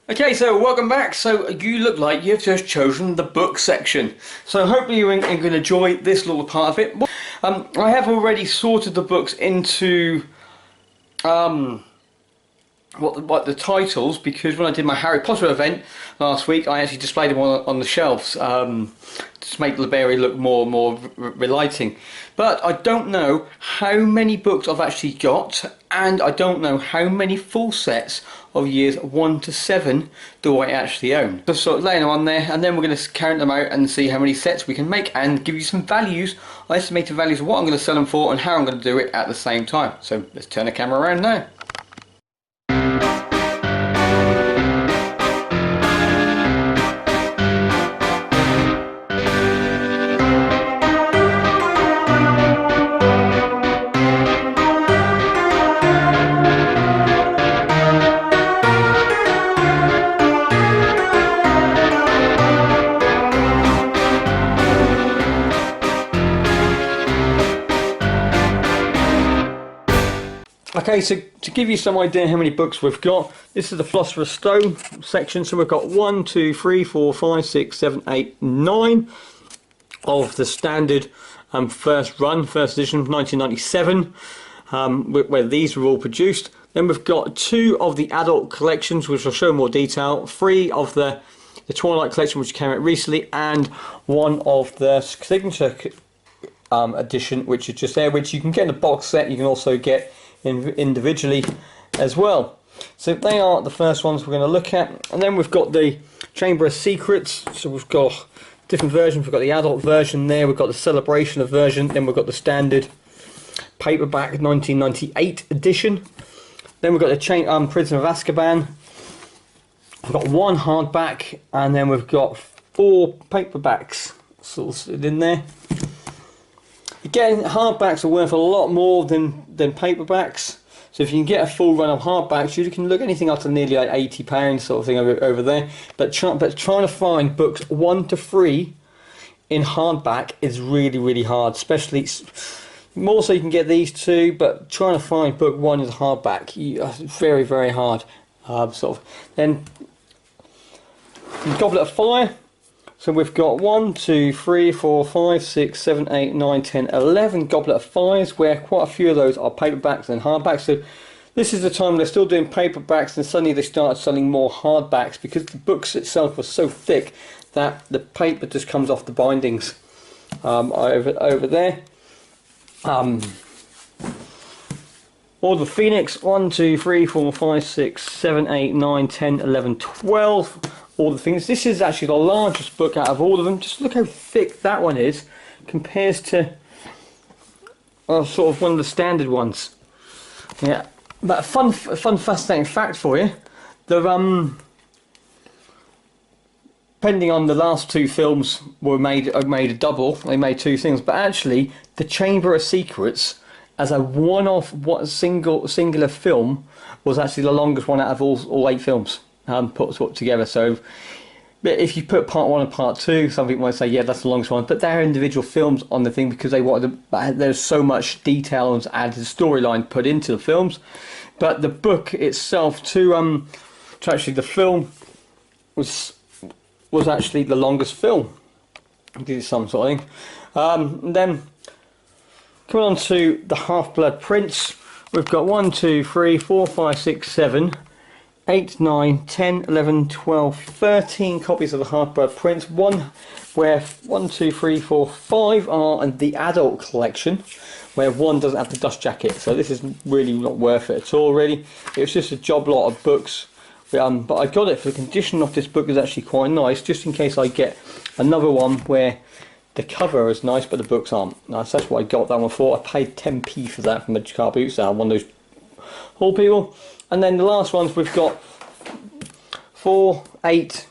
Okay, so welcome back. So you look like you've just chosen the book section. So hopefully you're going to enjoy this little part of it. I have already sorted the books into what the titles, because when I did my Harry Potter event last week, I actually displayed them on the shelves to make the library look more relating. But I don't know how many books I've actually got, and I don't know how many full sets of years 1 to 7 do I actually own. Just sort of laying them on there, and then we're going to count them out and see how many sets we can make and give you some values, estimated values of what I'm going to sell them for and how I'm going to do it at the same time. So let's turn the camera around now. Okay, so to give you some idea how many books we've got, this is the Philosopher's Stone section. So we've got 1, 2, 3, 4, 5, 6, 7, 8, 9 of the standard first edition, 1997, where these were all produced. Then we've got 2 of the adult collections, which I'll show in more detail, 3 of the Twilight collection, which came out recently, and 1 of the signature edition, which is just there, which you can get in a box set. You can also get individually as well. So they are the first ones we're going to look at. And then we've got the Chamber of Secrets. So we've got different versions. We've got the adult version there, we've got the celebration of version, then we've got the standard paperback 1998 edition. Then we've got the Prison of Azkaban. We've got 1 hardback, and then we've got 4 paperbacks sort of in there. Again, hardbacks are worth a lot more than paperbacks. So if you can get a full run of hardbacks, you can look anything up to nearly like £80 sort of thing over there. But trying to find books 1 to 3 in hardback is really hard. Especially more so you can get these 2, but trying to find book 1 is hardback. It's very hard. Then Goblet of Fire. So we've got 1, 2, 3, 4, 5, 6, 7, 8, 9, 10, 11 Goblet of Fires, where quite a few of those are paperbacks and hardbacks. So this is the time they're still doing paperbacks, and suddenly they started selling more hardbacks because the books itself was so thick that the paper just comes off the bindings over there. Order of Phoenix, 1, 2, 3, 4, 5, 6, 7, 8, 9, 10, 11, 12. All the things. This is actually the largest book out of all of them. Just look how thick that one is, compares to sort of one of the standard ones. Yeah, but a fun, fascinating fact for you: the depending on the last 2 films were made a double. They made 2 things, but actually, the Chamber of Secrets as a one-off, singular film was actually the longest one out of all 8 films. Put together. So if you put part 1 and part 2, some people might say, yeah, that's the longest one, but they're individual films on the thing because they wanted there's so much detail and added storyline put into the films. But the book itself, to actually the film was actually the longest film. Did some sort of thing. And then coming on to the Half-Blood Prince, we've got 1, 2, 3, 4, 5, 6, 7, 8, 9, 10, 11, 12, 13 copies of the Half-Blood Prince. 1 where 1, 2, 3, 4, 5 are in the adult collection, where 1 doesn't have the dust jacket. So this is really not worth it at all, really. It was just a job lot of books. But I got it for the condition of this book is actually quite nice, just in case I get another one where the cover is nice but the books aren't. Nice. That's what I got that one for. I paid 10p for that from a car boot sale, one of those haul people. And then the last ones we've got 8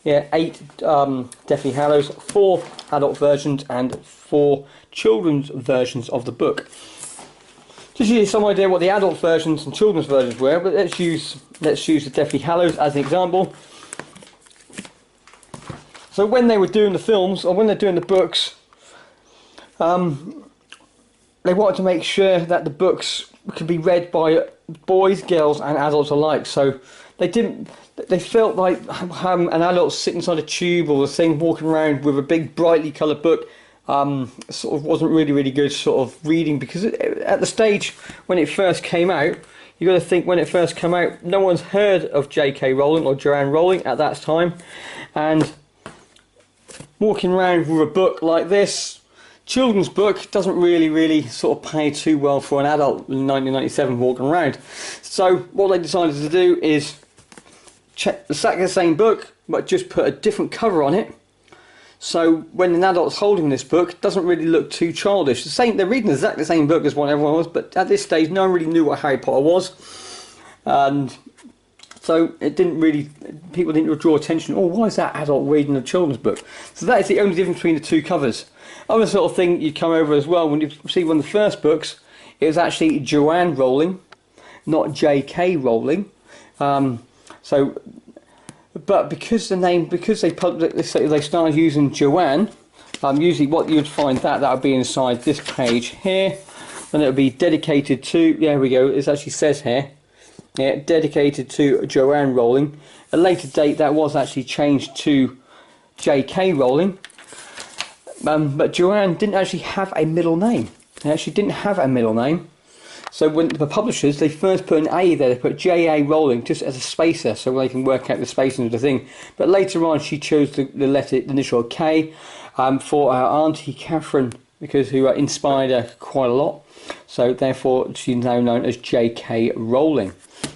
Deathly Hallows, 4 adult versions and 4 children's versions of the book. Just to give you some idea what the adult versions and children's versions were, but let's use the Deathly Hallows as an example. So when they were doing the films, or when they're doing the books, they wanted to make sure that the books could be read by boys, girls and adults alike. So they felt like an adult sitting inside a tube or a thing walking around with a big brightly coloured book sort of wasn't really good sort of reading, because at the stage when it first came out, you got to think, when it first came out, no one's heard of J.K. Rowling or Joanne Rowling at that time, and walking around with a book like this, children's book, doesn't really sort of pay too well for an adult in 1997 walking around. So what they decided to do is sack the same book, but just put a different cover on it. So when an adult's holding this book, it doesn't really look too childish. They're reading exactly the same book as what everyone was, but at this stage, no one really knew what Harry Potter was, and so people didn't draw attention. Oh, why is that adult reading a children's book? So that is the only difference between the two covers. Other sort of thing you'd come over as well, when you see one of the first books, it was actually Joanne Rowling, not J.K. Rowling. But because they started using Joanne, usually what you'd find that would be inside this page here, and it would be dedicated to, there we go, it actually says here, yeah, dedicated to Joanne Rowling. At a later date that was actually changed to J.K. Rowling, but Joanne didn't actually have a middle name. They actually didn't have a middle name. So when the publishers, they first put an A there, they put J.A. Rowling just as a spacer so they can work out the spacing of the thing. But later on she chose the initial K for her auntie Catherine, who inspired her quite a lot. So therefore she's now known as J.K. Rowling.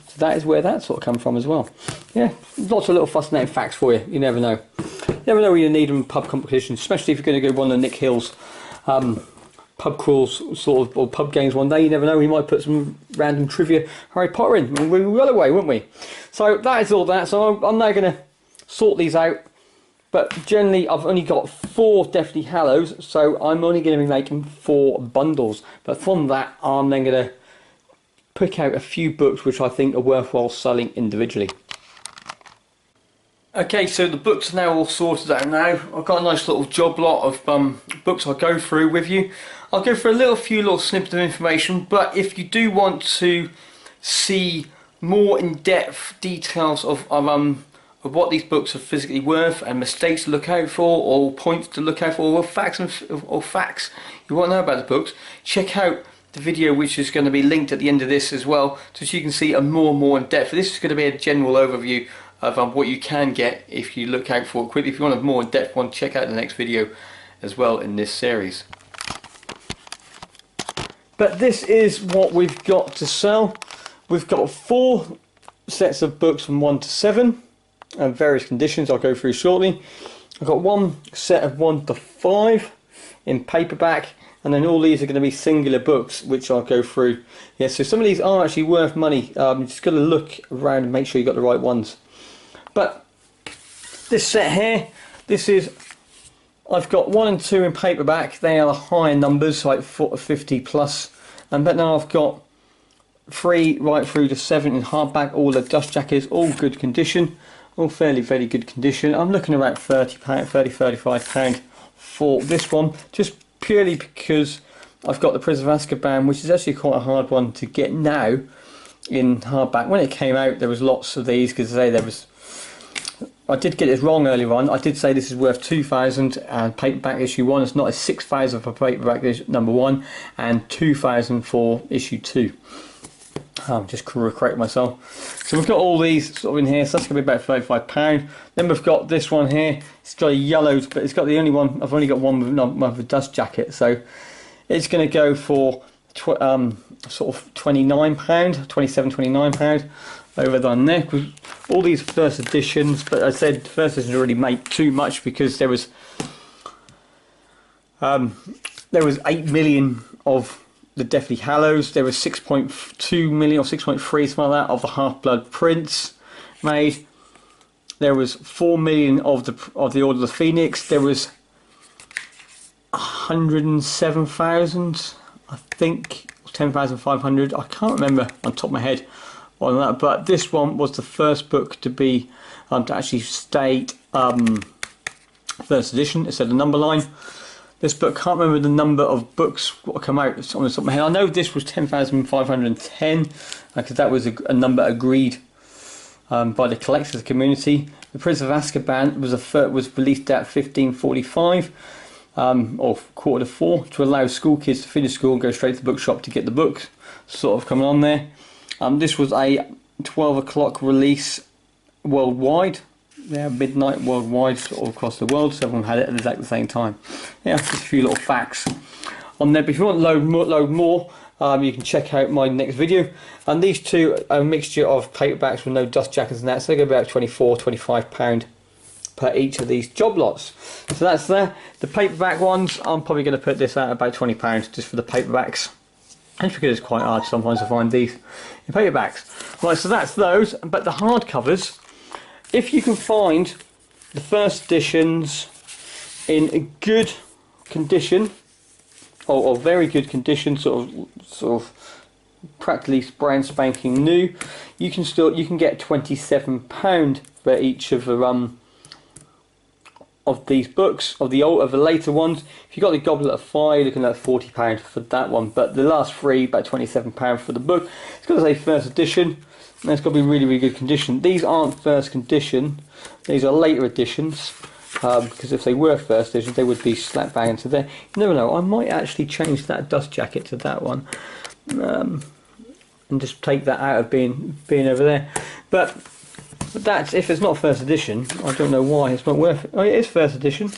So that is where that sort of comes from as well. Yeah, lots of little fascinating facts for you. You never know. You never know when you need them in pub competitions, especially if you're going to go one of Nick Hill's pub crawls sort of, or pub games one day. You never know, we might put some random trivia Harry Potter in. We'll be well away, won't we? So that is all that. So I'm now going to sort these out, but generally I've only got 4 Deathly Hallows, so I'm only going to be making 4 bundles. But from that I'm then going to pick out a few books which I think are worthwhile selling individually. Okay, so the books are now all sorted out now. I've got a nice little job lot of books I'll go through with you. I'll go for a few little snippets of information, but if you do want to see more in-depth details of what these books are physically worth, and mistakes to look out for, or points to look out for, or facts you want to know about the books, check out the video which is going to be linked at the end of this as well, so you can see a more in-depth. This is going to be a general overview of what you can get if you look out for it quickly. If you want a more in-depth one, check out the next video as well in this series. But this is what we've got to sell. We've got 4 sets of books from 1 to 7 and various conditions I'll go through shortly. I've got 1 set of 1 to 5 in paperback, and then all these are going to be singular books which I'll go through. Yeah, so some of these are actually worth money. You just got to look around and make sure you got the right ones. But this set here, I've got 1 and 2 in paperback. They are the higher numbers, like 50 plus. But now I've got 3 right through to 7 in hardback. All the dust jackets, all good condition, all fairly good condition. I'm looking at about £35 for this one, just purely because I've got the Prisoner of Azkaban, which is actually quite a hard one to get now in hardback. When it came out, there was lots of these, because I did get this wrong earlier on. I did say this is worth 2,000 and paperback issue 1. It's not, it's 6,000 for paperback number 1 and 2,000 for issue 2. I'll just correct myself. So we've got all these sort of in here, so that's going to be about £35. Then we've got this one here. It's got a yellow, but it's got the only one. I've only got one with a dust jacket, so it's going to go for sort of £29, £27-29 over on there. All these first editions, but I said the first edition didn't really make too much because there was 8 million of the Deathly Hallows. There was 6.2 million or 6.3, something like that, of the Half-Blood Prince made. There was 4 million of the Order of the Phoenix. There was 107,000, I think, 10,500. I can't remember on top of my head on that, but this one was the first book to be to actually state first edition. It said the number line. This book, can't remember the number of books what come out on the top of my head. I know this was 10,510 because that was a number agreed by the collectors community. The Prince of Azkaban was released at 15:45 or 3:45 to allow school kids to finish school and go straight to the bookshop to get the books sort of coming on there. This was a 12 o'clock release worldwide. Yeah, midnight worldwide, sort of across the world, so everyone had it at exactly the same time. Yeah, just a few little facts on there. But if you want to load more, you can check out my next video. And these two are a mixture of paperbacks with no dust jackets and that, so they go about £24–25 per each of these job lots. So that's there. The paperback ones, I'm probably going to put this at about £20 just for the paperbacks. And because it's quite hard sometimes to find these in paperbacks. Right, so that's those. But the hardcovers, if you can find the first editions in good condition, or very good condition, sort of practically brand spanking new, you can get £27 for each of the of these books, of the later ones. If you got the Goblet of Fire, you're looking at £40 for that one. But the last three, about £27 for the book. It's got to say first edition. And it's got to be really, really good condition. These aren't first condition, these are later editions, because if they were first edition, they would be slap bang into there. You never know, I might actually change that dust jacket to that one, and just take that out of being over there. But that's, if it's not first edition, I don't know why it's not worth it. Oh, it is first edition.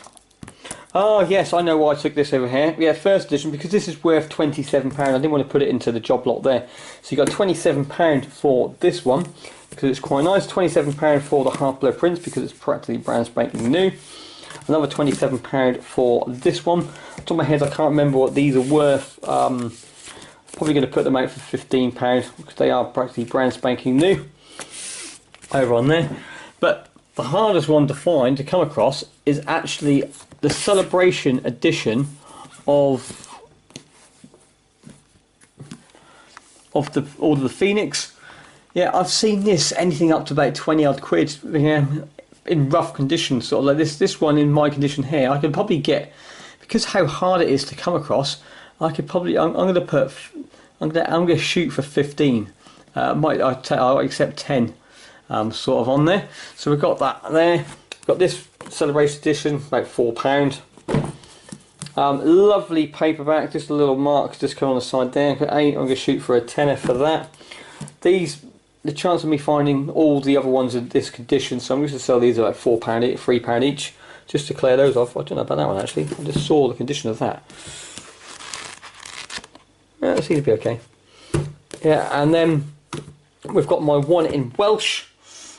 Oh yes, I know why I took this over here. Yeah, first edition, because this is worth £27. I didn't want to put it into the job lot there. So you got £27 for this one, because it's quite nice. £27 for the Half-Blood Prince, because it's practically brand spanking new. Another £27 for this one. Off the top of my head, I can't remember what these are worth. Probably going to put them out for £15, because they are practically brand spanking new over on there. But the hardest one to find, to come across, is actually the Celebration edition of the Order of the Phoenix. Yeah, I've seen this anything up to about 20 odd quid, yeah, in rough condition, sort of like this one in my condition here. I could probably get, because how hard it is to come across, I could probably, I'm going to shoot for 15. I'll accept 10. Sort of on there. So we've got that there. We've got this Celebration edition, about £4. Lovely paperback, just a little mark just come on the side there. I'm going to shoot for a tenner for that. These, the chance of me finding all the other ones in this condition, so I'm going to sell these at like £3 each, just to clear those off. I don't know about that one actually. I just saw the condition of that. Yeah, it seems to be okay. Yeah, and then we've got my one in Welsh.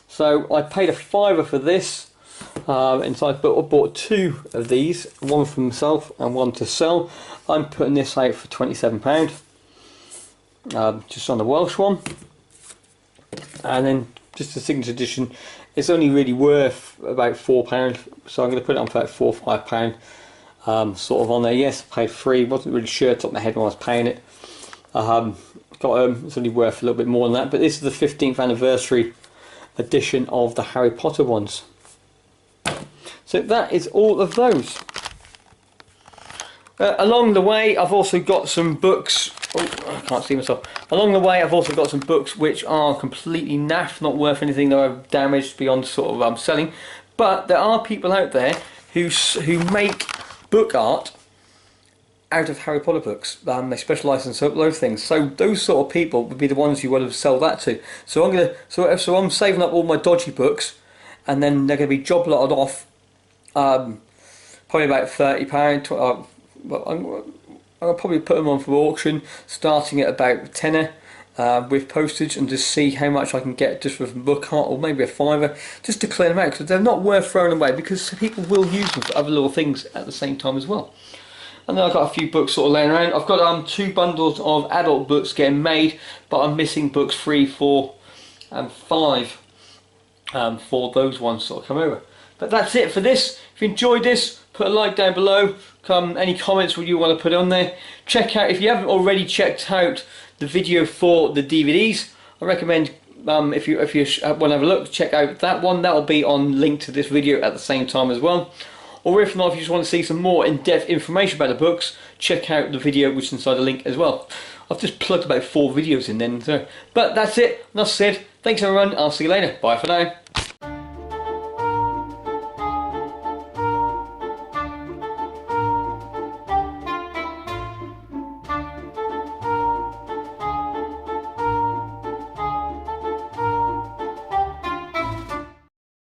So I paid £5 for this, and so I bought two of these, one for myself and one to sell. I'm putting this out for £27, just on the Welsh one. And then just the signature edition, it's only really worth about £4, so I'm going to put it on for about £4 or £5, sort of on there. Yes, I paid £3, wasn't really sure top of my head when I was paying it. It's only worth a little bit more than that, but this is the 15th anniversary edition of the Harry Potter ones. So that is all of those. Along the way, I've also got some books. Oh, I can't see myself. Along the way, I've also got some books which are completely naff, not worth anything. They're damaged beyond sort of selling. But there are people out there who make book art out of Harry Potter books. They specialise in so those things. So those sort of people would be the ones you want to sell that to. So I'm saving up all my dodgy books, and then they're going to be job lotted off. Probably about £30. I'll probably put them on for auction, starting at about tenner with postage, and just see how much I can get just with book art, or maybe a £5, just to clear them out, because they're not worth throwing away, because people will use them for other little things at the same time as well. And then I've got a few books sort of laying around. I've got 2 bundles of adult books getting made, but I'm missing books 3, 4 and 5 for those ones sort of come over. But that's it for this. If you enjoyed this, put a like down below. Any comments what you want to put on there. Check out, if you haven't already checked out the video for the DVDs, I recommend if you want to have a look, check out that one. That will be on link to this video at the same time as well. or if not, if you just want to see some more in-depth information about the books, check out the video which is inside the link as well. I've just plugged about 4 videos in then, so. But that's it, enough said. Thanks everyone, I'll see you later. Bye for now.